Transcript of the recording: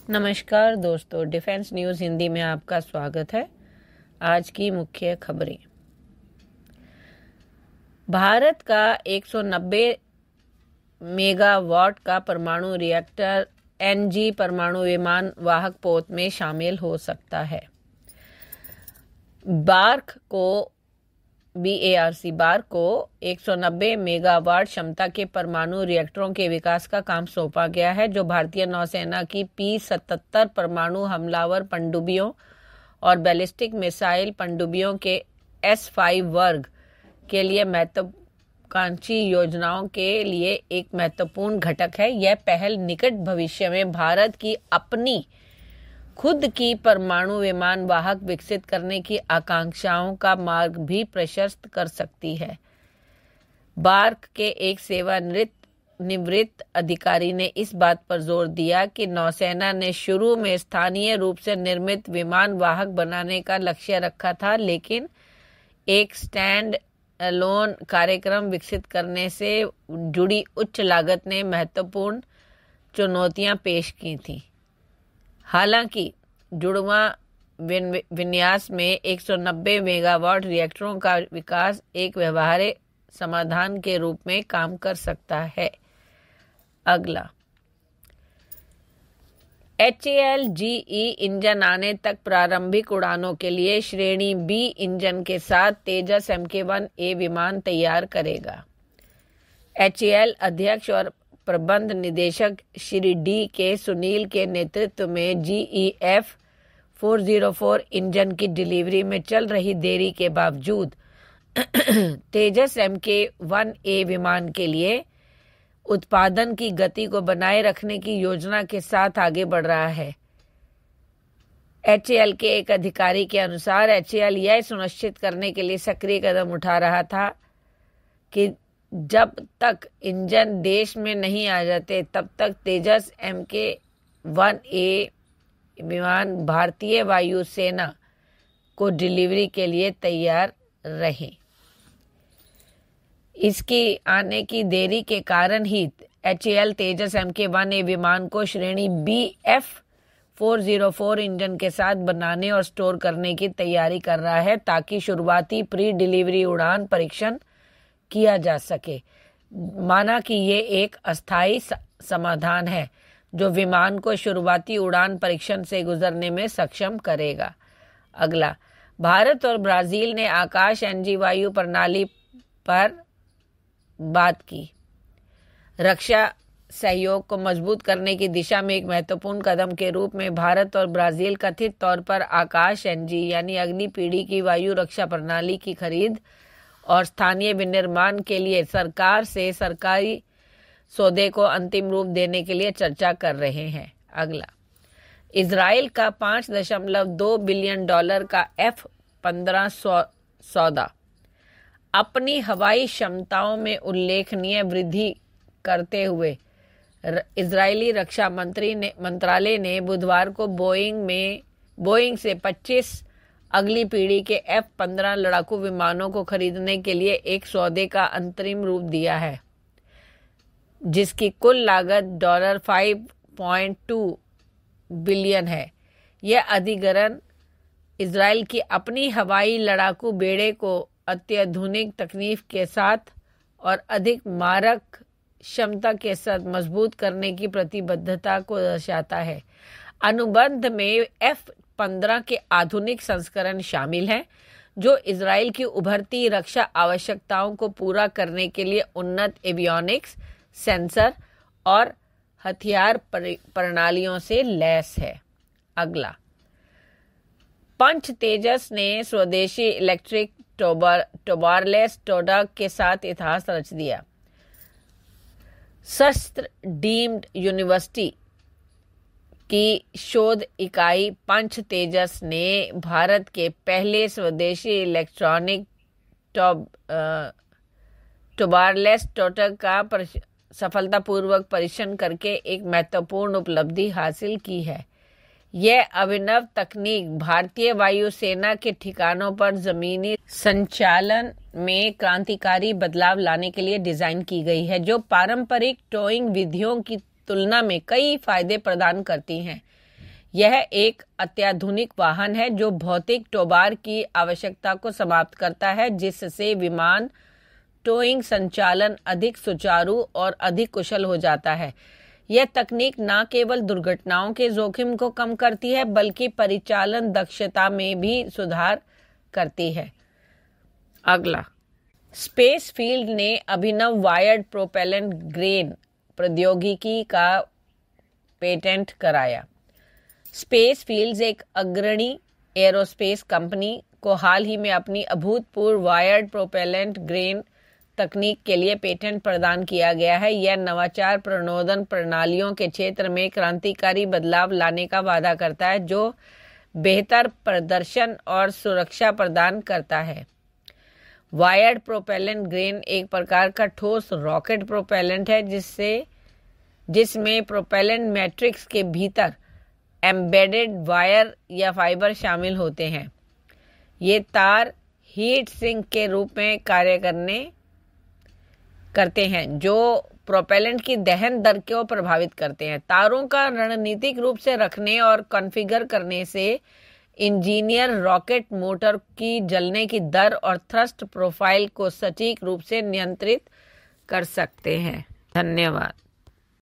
नमस्कार दोस्तों, defence news Hindi में आपका स्वागत है। आज की मुख्य खबरें। भारत का 190 मेगावाट का परमाणु रिएक्टर एनजी परमाणु विमान वाहक पोत में शामिल हो सकता है। बार्क को 190 मेगावाट क्षमता के परमाणु रिएक्टरों के विकास का काम सौंपा गया है, जो भारतीय नौसेना की P-77 परमाणु हमलावर पनडुब्बियों और बैलिस्टिक मिसाइल पनडुब्बियों के S-5 वर्ग के लिए महत्वाकांक्षी योजनाओं के लिए एक महत्वपूर्ण घटक है। यह पहल निकट भविष्य में भारत की अपनी खुद की परमाणु विमान वाहक विकसित करने की आकांक्षाओं का मार्ग भी प्रशस्त कर सकती है। बार्क के एक सेवानिवृत्त अधिकारी ने इस बात पर जोर दिया कि नौसेना ने शुरू में स्थानीय रूप से निर्मित विमान वाहक बनाने का लक्ष्य रखा था, लेकिन एक स्टैंड अलोन कार्यक्रम विकसित करने से जुड़ी उच्च लागत ने महत्वपूर्ण चुनौतियां पेश की थीं। हालांकि जुड़वां विन्यास में 190 मेगावाट रिएक्टरों का विकास एक व्यवहार्य समाधान के रूप में काम कर सकता है। अगला, HAL GE इंजन आने तक प्रारंभिक उड़ानों के लिए श्रेणी बी इंजन के साथ तेजस Mk-1A विमान तैयार करेगा। HAL अध्यक्ष और प्रबंध निदेशक श्री डी के सुनील के नेतृत्व में GEF 404 इंजन की डिलीवरी में चल रही देरी के बावजूद तेजस Mk-1A विमान के लिए उत्पादन की गति को बनाए रखने की योजना के साथ आगे बढ़ रहा है। HAL के एक अधिकारी के अनुसार HAL यह सुनिश्चित करने के लिए सक्रिय कदम उठा रहा था कि जब तक इंजन देश में नहीं आ जाते तब तक तेजस Mk-1A विमान भारतीय वायुसेना को डिलीवरी के लिए तैयार रहे। इसकी आने की देरी के कारण ही HAL तेजस Mk-1A विमान को श्रेणी BF 404 इंजन के साथ बनाने और स्टोर करने की तैयारी कर रहा है, ताकि शुरुआती प्री डिलीवरी उड़ान परीक्षण किया जा सके। माना कि ये एक अस्थायी समाधान है जो विमान को शुरुआती उड़ान परीक्षण से गुजरने में सक्षम करेगा। अगला, भारत और ब्राजील ने आकाश NG वायु प्रणाली पर बात की। रक्षा सहयोग को मजबूत करने की दिशा में एक महत्वपूर्ण कदम के रूप में भारत और ब्राजील कथित तौर पर आकाश NG यानी अगली पीढ़ी की वायु रक्षा प्रणाली की खरीद और स्थानीय विनिर्माण के लिए सरकार से सरकारी सौदे को अंतिम रूप देने के लिए चर्चा कर रहे हैं। अगला, इजराइल का $5.2 बिलियन का F-15 सौदा अपनी हवाई क्षमताओं में उल्लेखनीय वृद्धि करते हुए इजरायली रक्षा मंत्रालय ने बुधवार को बोइंग से 25 अगली पीढ़ी के F-15 लड़ाकू विमानों को खरीदने के लिए एक सौदे का अंतरिम रूप दिया है, जिसकी कुल लागत $5.2 बिलियन है। यह अधिग्रहण इजराइल की अपनी हवाई लड़ाकू बेड़े को अत्याधुनिक तकनीक के साथ और अधिक मारक क्षमता के साथ मजबूत करने की प्रतिबद्धता को दर्शाता है। अनुबंध में F-15 के आधुनिक संस्करण शामिल हैं, जो इजराइल की उभरती रक्षा आवश्यकताओं को पूरा करने के लिए उन्नत एवियोनिक्स, सेंसर और हथियार प्रणालियों से लैस है। अगला, पंच तेजस ने स्वदेशी इलेक्ट्रिक टोबारलेस टोडा के साथ इतिहास रच दिया। शस्त्र डीम्ड यूनिवर्सिटी की शोध इकाई पंच तेजस ने भारत के पहले स्वदेशी इलेक्ट्रॉनिक टोबारलेस टोडा का सफलतापूर्वक परीक्षण करके एक महत्वपूर्ण उपलब्धि हासिल की है। यह अभिनव तकनीक भारतीय वायुसेना के ठिकानों पर जमीनी संचालन में क्रांतिकारी बदलाव लाने के लिए डिजाइन की गई है, जो पारंपरिक टोइंग विधियों की तुलना में कई फायदे प्रदान करती हैं। यह एक अत्याधुनिक वाहन है जो भौतिक टोबार की आवश्यकता को समाप्त करता है, जिससे विमान टोइंग संचालन अधिक सुचारू और अधिक कुशल हो जाता है। यह तकनीक न केवल दुर्घटनाओं के जोखिम को कम करती है बल्कि परिचालन दक्षता में भी सुधार करती है। अगला, स्पेस फील्ड ने अभिनव वायर्ड प्रोपेलेंट ग्रेन प्रौद्योगिकी का पेटेंट कराया। स्पेस फील्ड्स एक अग्रणी एरोस्पेस कंपनी को हाल ही में अपनी अभूतपूर्व वायर्ड प्रोपेलेंट ग्रेन तकनीक के लिए पेटेंट प्रदान किया गया है। यह नवाचार प्रणोदन प्रणालियों के क्षेत्र में क्रांतिकारी बदलाव लाने का वादा करता है जो बेहतर प्रदर्शन और सुरक्षा प्रदान करता है। वायर्ड प्रोपेलेंट ग्रेन एक प्रकार का ठोस रॉकेट प्रोपेलेंट है जिसमें प्रोपेलेंट मैट्रिक्स के भीतर एम्बेडेड वायर या फाइबर शामिल होते हैं। ये तार हीट सिंक के रूप में कार्य करते हैं जो प्रोपेलेंट की दहन दर को प्रभावित करते हैं। तारों का रणनीतिक रूप से रखने और कॉन्फ़िगर करने से इंजीनियर रॉकेट मोटर की जलने की दर और थ्रस्ट प्रोफाइल को सटीक रूप से नियंत्रित कर सकते हैं। धन्यवाद।